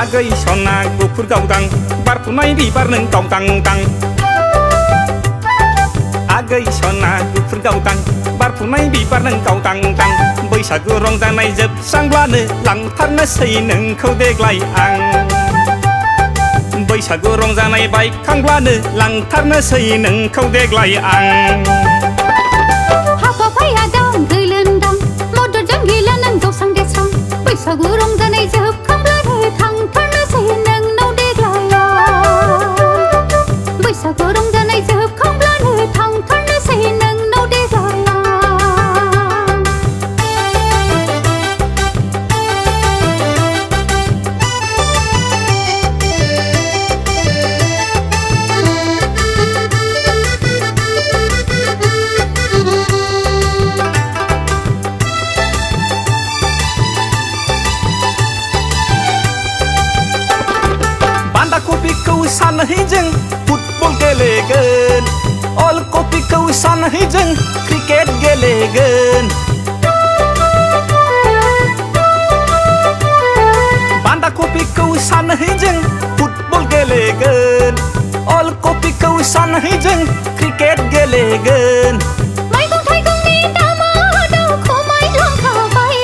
आगै सना गुफुर गावदां बारफुनाय बिबार नों गावदां दां आगै सना गुफुर गावदां बारफुनाय बिबार नों गावदां दां बैसागु रंजानाय जोबस्रांब्लानो लांथारनोसै नोंखौ देग्लाय आं बैसागु रंजानाय बायखांब्लानो लांथारनोसै नोंखौ देग्लाय आं हाबाफारिया दं दैलोनदां मददजों गैला नों जौस्रां देस्रां बैसागु रंजानाय जोबखांब्लानो थांथारनोसै नोंनाव देग्लाय बैसागु रंजानाय जोबखांब्लानो थांथारनोसै नोंनाव देग्लाय बान्दा कपिखौ सानहै जों फुटबल गेलेगोन अल कपिखौ सानहै जों क्रिकेट गेलेगोन बान्दा कपिखौ सानहै जों फुटबल गेलेगोन अल कपिखौ सानहै जों क्रिकेट गेलेगोन मैगं थाइगंनि दामा दाउ खमायलांखाबाय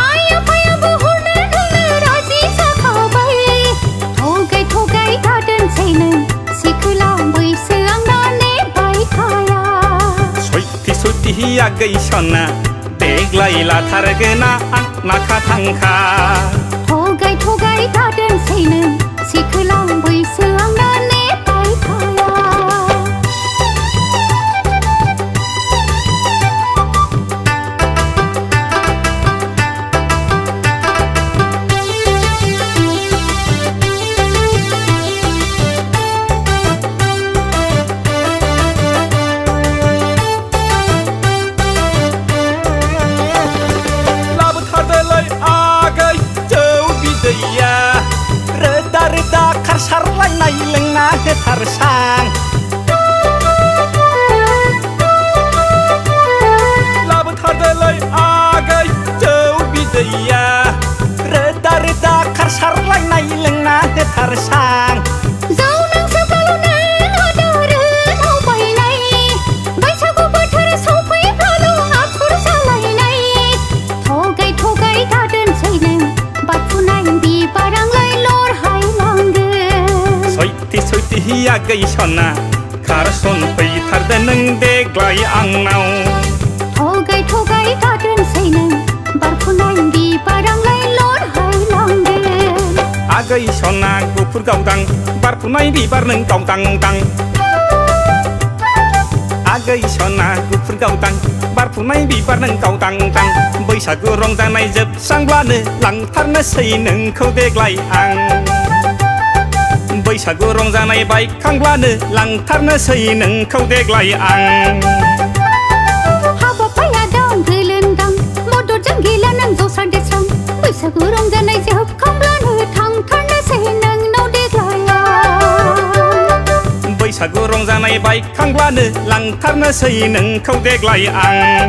आइ आफायाबो हरनो नोंनो राजि जाखाबाय थगाय दादोनसै नों सिखोला बैसोआं दा नेबाय थाया सयथि आगै सना देग्लाय लाथारगोना आं नाखा थांखा थगाय दादोनसै नों सिखोला बैसोआं दा नेबाय थाया रोदा रोदा खारसारलायनाय लोंना होथारसां लाबोथारदोलै आगै जौ बिदैया रोदा रोदा खारसारलायनाय लोंना होथारसां सयथि आगै सना खारसन फैथारदो नों देग्लाय आंनाव थगाय दादोनसै नों बारफुनाय बिबारांलाय लरहायलांगोन आगै सना गुफुर गावदां बारफुनाय बिबार नों गावदां दां आगै सना गुफुर गावदां बारफुनाय बिबार नों गावदां दां बैसागु रंजानाय जोबस्रांब्लानो लांथारनोसै नोंखौ देग्लाय आं बैसागु रंजानाय बायखांब्लानो लांथारनोसै नोंखौ देग्लाय आं हाबाफारिया दं दैलोनदां मददजों गैला नों जौस्रां देस्रां बैसागु रंजानाय जोबखांब्लानो थांथारनोसै नोंनाव देग्लाय बैसागु रंजानाय बायखांब्लानो लांथारनोसै नोंखौ देग्लाय आं